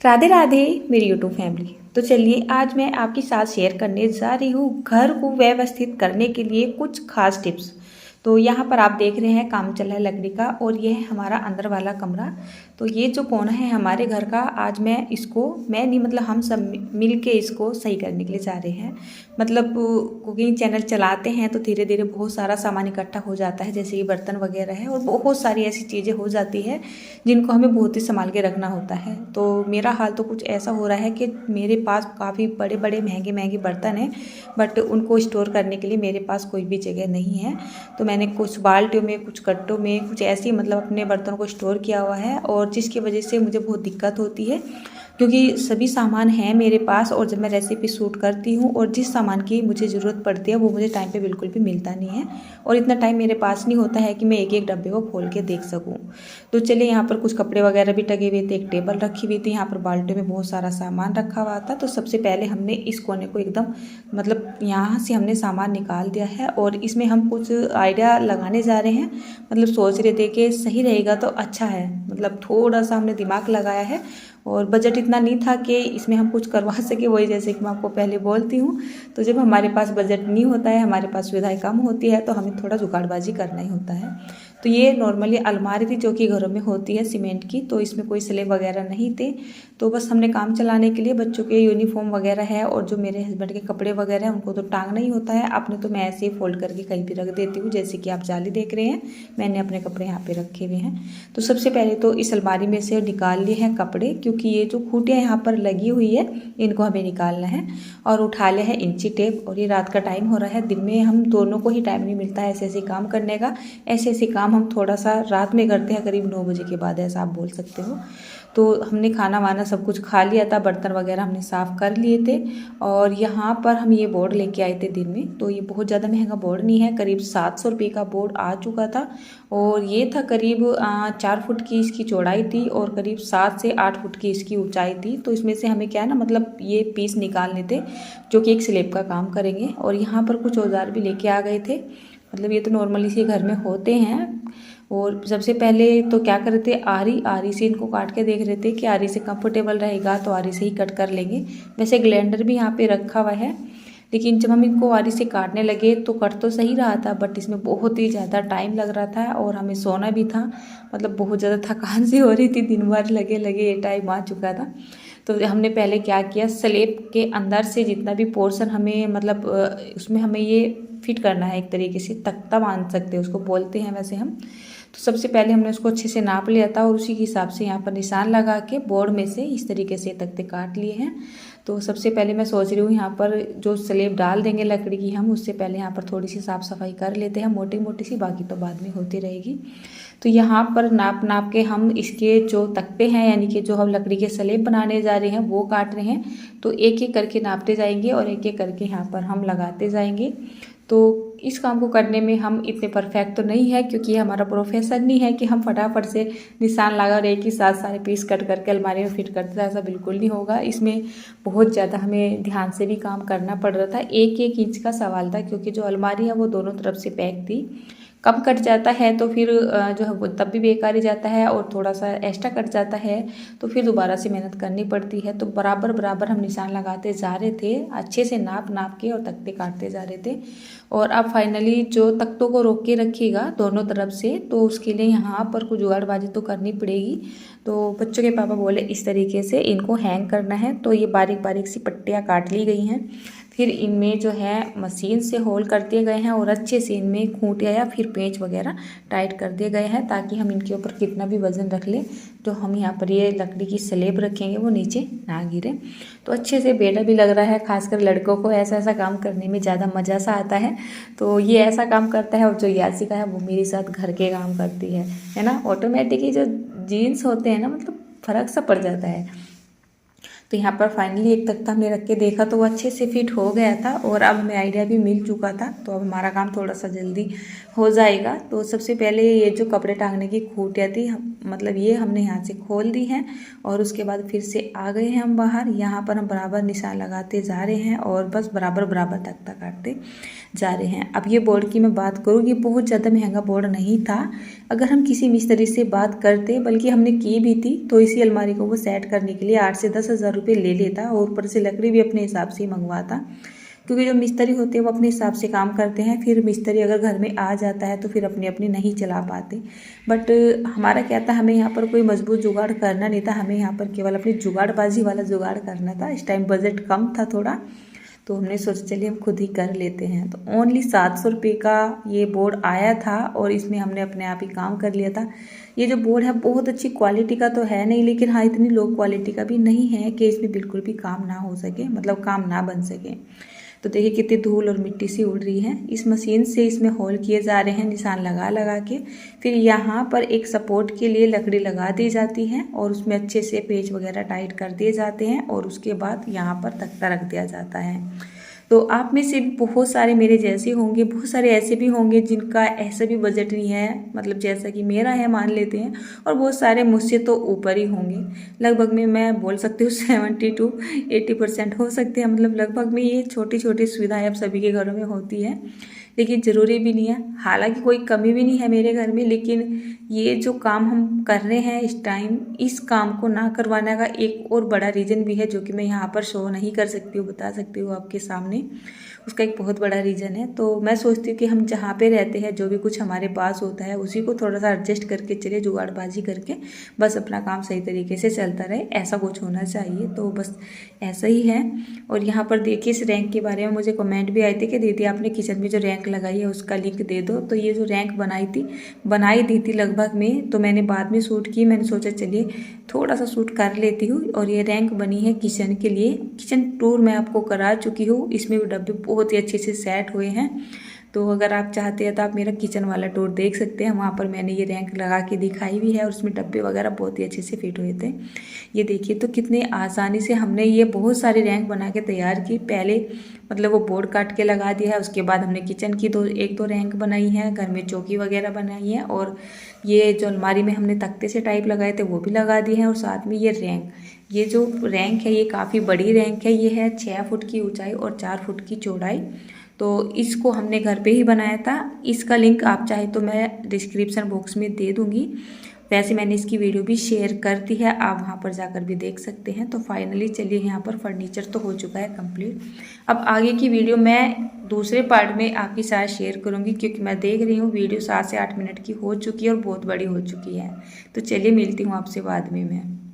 राधे राधे मेरी YouTube family. तो चलिए आज मैं आपके साथ शेयर करने जा रही हूँ घर को व्यवस्थित करने के लिए कुछ खास टिप्स। तो यहाँ पर आप देख रहे हैं काम चल रहा है लकड़ी का और ये है हमारा अंदर वाला कमरा। तो ये जो कोना है हमारे घर का, आज मैं नहीं मतलब हम सब मिल के इसको सही करने के लिए जा रहे हैं। मतलब कुकिंग चैनल चलाते हैं तो धीरे धीरे बहुत सारा सामान इकट्ठा हो जाता है, जैसे कि बर्तन वगैरह है और बहुत सारी ऐसी चीज़ें हो जाती है जिनको हमें बहुत ही संभाल के रखना होता है। तो मेरा हाल तो कुछ ऐसा हो रहा है कि मेरे पास काफ़ी बड़े बड़े महंगे महंगे बर्तन हैं, बट उनको स्टोर करने के लिए मेरे पास कोई भी जगह नहीं है। तो मैंने कुछ बाल्टियों में, कुछ कट्टों में, कुछ ऐसी मतलब अपने बर्तनों को स्टोर किया हुआ है, और जिसकी वजह से मुझे बहुत दिक्कत होती है क्योंकि सभी सामान हैं मेरे पास, और जब मैं रेसिपी शूट करती हूँ और जिस सामान की मुझे ज़रूरत पड़ती है वो मुझे टाइम पे बिल्कुल भी मिलता नहीं है, और इतना टाइम मेरे पास नहीं होता है कि मैं एक एक डब्बे को खोल के देख सकूँ। तो चलिए, यहाँ पर कुछ कपड़े वगैरह भी टंगे हुए थे, एक टेबल रखी हुई थी, यहाँ पर बाल्टी में बहुत सारा सामान रखा हुआ था। तो सबसे पहले हमने इस कोने को एकदम मतलब यहाँ से हमने सामान निकाल दिया है, और इसमें हम कुछ आइडिया लगाने जा रहे हैं। मतलब सोच रहे थे कि सही रहेगा तो अच्छा है, मतलब थोड़ा सा हमने दिमाग लगाया है, और बजट इतना नहीं था कि इसमें हम कुछ करवा सके। वही जैसे कि मैं आपको पहले बोलती हूँ, तो जब हमारे पास बजट नहीं होता है, हमारे पास सुविधाएं कम होती है, तो हमें थोड़ा जुगाड़बाजी करना ही होता है। तो ये नॉर्मली अलमारी थी जो कि घरों में होती है सीमेंट की, तो इसमें कोई स्लेब वगैरह नहीं थे। तो बस हमने काम चलाने के लिए बच्चों के यूनिफॉर्म वगैरह है और जो मेरे हस्बैंड के कपड़े वगैरह हैं उनको तो टांगना ही होता है अपने, तो मैं ऐसे ही फोल्ड करके कहीं भी रख देती हूँ। जैसे कि आप जाली देख रहे हैं, मैंने अपने कपड़े यहाँ पे रखे हुए हैं। तो सबसे पहले तो इस अलमारी में से निकाल लिए हैं कपड़े, क्योंकि ये जो खूंटियाँ यहाँ पर लगी हुई है इनको हमें निकालना है। और उठा लिया है इंची टेप, और ये रात का टाइम हो रहा है, दिन में हम दोनों को ही टाइम नहीं मिलता है ऐसे ऐसे काम करने का। ऐसे ऐसे काम हम थोड़ा सा रात में करते हैं, करीब 9 बजे के बाद, ऐसा आप बोल सकते हो। तो हमने खाना वाना सब कुछ खा लिया था, बर्तन वगैरह हमने साफ़ कर लिए थे। और यहाँ पर हम ये बोर्ड लेके आए थे दिन में, तो ये बहुत ज़्यादा महंगा बोर्ड नहीं है, करीब 700 रुपये का बोर्ड आ चुका था। और ये था करीब 4 फुट की इसकी चौड़ाई थी और करीब 7 से 8 फुट की इसकी ऊंचाई थी। तो इसमें से हमें क्या है ना, मतलब ये पीस निकालने थे जो कि एक स्लेब का काम करेंगे। और यहाँ पर कुछ औजार भी लेके आ गए थे, मतलब ये तो नॉर्मली से घर में होते हैं। और सबसे पहले तो क्या कर रहे थे, आरी से इनको काट के देख रहे थे कि आरी से कंफर्टेबल रहेगा तो आरी से ही कट कर लेंगे। वैसे ग्लैंडर भी यहाँ पे रखा हुआ है, लेकिन जब हम इनको आरी से काटने लगे तो कट तो सही रहा था, बट इसमें बहुत ही ज़्यादा टाइम लग रहा था और हमें सोना भी था। मतलब बहुत ज़्यादा थकान सी हो रही थी, दिन भर लगे लगे ये टाइम आ चुका था। तो हमने पहले क्या किया, स्लेब के अंदर से जितना भी पोर्शन हमें मतलब उसमें हमें ये फिट करना है, एक तरीके से तख्ता मान सकते हैं उसको, बोलते हैं वैसे हम। तो सबसे पहले हमने उसको अच्छे से नाप लिया था और उसी के हिसाब से यहाँ पर निशान लगा के बोर्ड में से इस तरीके से तख्ते काट लिए हैं। तो सबसे पहले मैं सोच रही हूँ यहाँ पर जो स्लेब डाल देंगे लकड़ी की हम, उससे पहले यहाँ पर थोड़ी सी साफ़ सफाई कर लेते हैं, मोटी मोटी सी, बाकी तो बाद में होती रहेगी। तो यहाँ पर नाप नाप के हम इसके जो तख्ते हैं, यानी कि जो हम लकड़ी के स्लेब बनाने जा रहे हैं वो काट रहे हैं। तो एक एक करके नापते जाएंगे और एक एक करके यहाँ पर हम लगाते जाएंगे। तो इस काम को करने में हम इतने परफेक्ट तो नहीं है, क्योंकि ये हमारा प्रोफेशन नहीं है कि हम फटाफट से निशान लगा और एक ही साथ सारे पीस कट करके अलमारी में फिट करते थे, ऐसा बिल्कुल नहीं होगा। इसमें बहुत ज़्यादा हमें ध्यान से भी काम करना पड़ रहा था, एक एक इंच का सवाल था, क्योंकि जो अलमारी है वो दोनों तरफ से पैक थी। कम कट जाता है तो फिर जो है वो तब भी बेकार ही जाता है, और थोड़ा सा एक्स्ट्रा कट जाता है तो फिर दोबारा से मेहनत करनी पड़ती है। तो बराबर बराबर हम निशान लगाते जा रहे थे, अच्छे से नाप नाप के और तख्ते काटते जा रहे थे। और अब फाइनली जो तख्तों को रोक के रखिएगा दोनों तरफ से, तो उसके लिए यहाँ पर कुछ जुगाड़बाजी तो करनी पड़ेगी। तो बच्चों के पापा बोले इस तरीके से इनको हैंग करना है, तो ये बारीक बारीक सी पट्टियाँ काट ली गई हैं। फिर इनमें जो है मशीन से होल कर दिए गए हैं और अच्छे से इनमें खूंटियाँ या फिर पेंच वगैरह टाइट कर दिए गए हैं, ताकि हम इनके ऊपर कितना भी वज़न रख लें, जो हम यहाँ पर ये लकड़ी की स्लेब रखेंगे वो नीचे ना गिरे। तो अच्छे से बेटा भी लग रहा है, खासकर लड़कों को ऐसा ऐसा काम करने में ज़्यादा मज़ा सा आता है। तो ये ऐसा काम करता है, और जो यासिका है वो मेरे साथ घर के काम करती है ना। ऑटोमेटिकली जो जीन्स होते हैं ना, मतलब फ़र्क सा पड़ जाता है। तो यहाँ पर फाइनली एक तख्ता हमने रख के देखा तो वो अच्छे से फिट हो गया था, और अब हमें आइडिया भी मिल चुका था, तो अब हमारा काम थोड़ा सा जल्दी हो जाएगा। तो सबसे पहले ये जो कपड़े टांगने की खूंटियाँ थी, मतलब ये हमने यहाँ से खोल दी हैं, और उसके बाद फिर से आ गए हैं हम बाहर। यहाँ पर हम बराबर निशान लगाते जा रहे हैं और बस बराबर बराबर तख्ता काटते जा रहे हैं। अब ये बोर्ड की मैं बात करूँ, ये बहुत ज़्यादा महंगा बोर्ड नहीं था। अगर हम किसी मिस्त्री से बात करते, बल्कि हमने की भी थी, तो इसी अलमारी को वो सेट करने के लिए 8 से 10 हज़ार रुपये ले लेता और ऊपर से लकड़ी भी अपने हिसाब से ही मंगवाता। क्योंकि जो मिस्त्री होते हैं वो अपने हिसाब से काम करते हैं, फिर मिस्त्री अगर घर में आ जाता है तो फिर अपनी अपनी नहीं चला पाते। बट हमारा क्या था, हमें यहाँ पर कोई मजबूत जुगाड़ करना नहीं था, हमें यहाँ पर केवल अपनी जुगाड़बाजी वाला जुगाड़ करना था। इस टाइम बजट कम था थोड़ा, तो हमने सोचा चलिए हम खुद ही कर लेते हैं। तो ओनली 700 रुपये का ये बोर्ड आया था और इसमें हमने अपने आप ही काम कर लिया था। ये जो बोर्ड है बहुत अच्छी क्वालिटी का तो है नहीं, लेकिन हाँ इतनी लो क्वालिटी का भी नहीं है कि इसमें बिल्कुल भी काम ना हो सके, मतलब काम ना बन सके। तो देखिए कितनी धूल और मिट्टी सी उड़ रही है। इस मशीन से इसमें होल किए जा रहे हैं निशान लगा लगा के। फिर यहाँ पर एक सपोर्ट के लिए लकड़ी लगा दी जाती है और उसमें अच्छे से पेच वगैरह टाइट कर दिए जाते हैं और उसके बाद यहाँ पर तख्ता रख दिया जाता है। तो आप में से बहुत सारे मेरे जैसे होंगे, बहुत सारे ऐसे भी होंगे जिनका ऐसा भी बजट नहीं है, मतलब जैसा कि मेरा है मान लेते हैं, और बहुत सारे मुझसे तो ऊपर ही होंगे। लगभग में मैं बोल सकती हूँ 70 to 80% हो सकते हैं। मतलब लगभग में ये छोटी छोटी सुविधाएं अब सभी के घरों में होती है, लेकिन ज़रूरी भी नहीं है। हालांकि कोई कमी भी नहीं है मेरे घर में, लेकिन ये जो काम हम कर रहे हैं इस टाइम, इस काम को ना करवाने का एक और बड़ा रीज़न भी है जो कि मैं यहाँ पर शो नहीं कर सकती हूँ, बता सकती हूँ आपके सामने। उसका एक बहुत बड़ा रीज़न है। तो मैं सोचती हूँ कि हम जहाँ पे रहते हैं, जो भी कुछ हमारे पास होता है उसी को थोड़ा सा एडजस्ट करके चले, जुगाड़बाजी करके बस अपना काम सही तरीके से चलता रहे, ऐसा कुछ होना चाहिए। तो बस ऐसा ही है। और यहाँ पर देखिए इस रैंक के बारे में मुझे कमेंट भी आए थे कि दीदी आपने किचन में जो रैंक लगाई है उसका लिंक दे दो। तो ये जो रैंक बनाई दी थी लगभग में, तो मैंने बाद में शूट की। मैंने सोचा चलिए थोड़ा सा शूट कर लेती हूँ। और ये रैंक बनी है किचन के लिए। किचन टूर मैं आपको करा चुकी हूँ, इसमें भी डब्बे बहुत ही अच्छे से सेट हुए हैं। तो अगर आप चाहते हैं तो आप मेरा किचन वाला टूर देख सकते हैं, वहाँ पर मैंने ये रैंक लगा के दिखाई भी है और उसमें डब्बे वगैरह बहुत ही अच्छे से फिट हुए थे। ये देखिए तो कितने आसानी से हमने ये बहुत सारी रैंक बना के तैयार की। पहले मतलब वो बोर्ड काट के लगा दिया है, उसके बाद हमने किचन की एक दो रैंक बनाई है, घर में चौकी वगैरह बनाई है, और ये जो अलमारी में हमने तख्ते से टाइप लगाए थे वो भी लगा दिए हैं। और साथ में ये रैंक, ये जो रैंक है ये काफ़ी बड़ी रैंक है। ये है 6 फुट की ऊंचाई और 4 फुट की चौड़ाई। तो इसको हमने घर पे ही बनाया था। इसका लिंक आप चाहे तो मैं डिस्क्रिप्शन बॉक्स में दे दूँगी। वैसे मैंने इसकी वीडियो भी शेयर कर दी है, आप वहाँ पर जाकर भी देख सकते हैं। तो फाइनली चलिए यहाँ पर फर्नीचर तो हो चुका है कंप्लीट। अब आगे की वीडियो मैं दूसरे पार्ट में आपके साथ शेयर करूँगी, क्योंकि मैं देख रही हूँ वीडियो 7 से 8 मिनट की हो चुकी है और बहुत बड़ी हो चुकी है। तो चलिए मिलती हूँ आपसे बाद में मैं।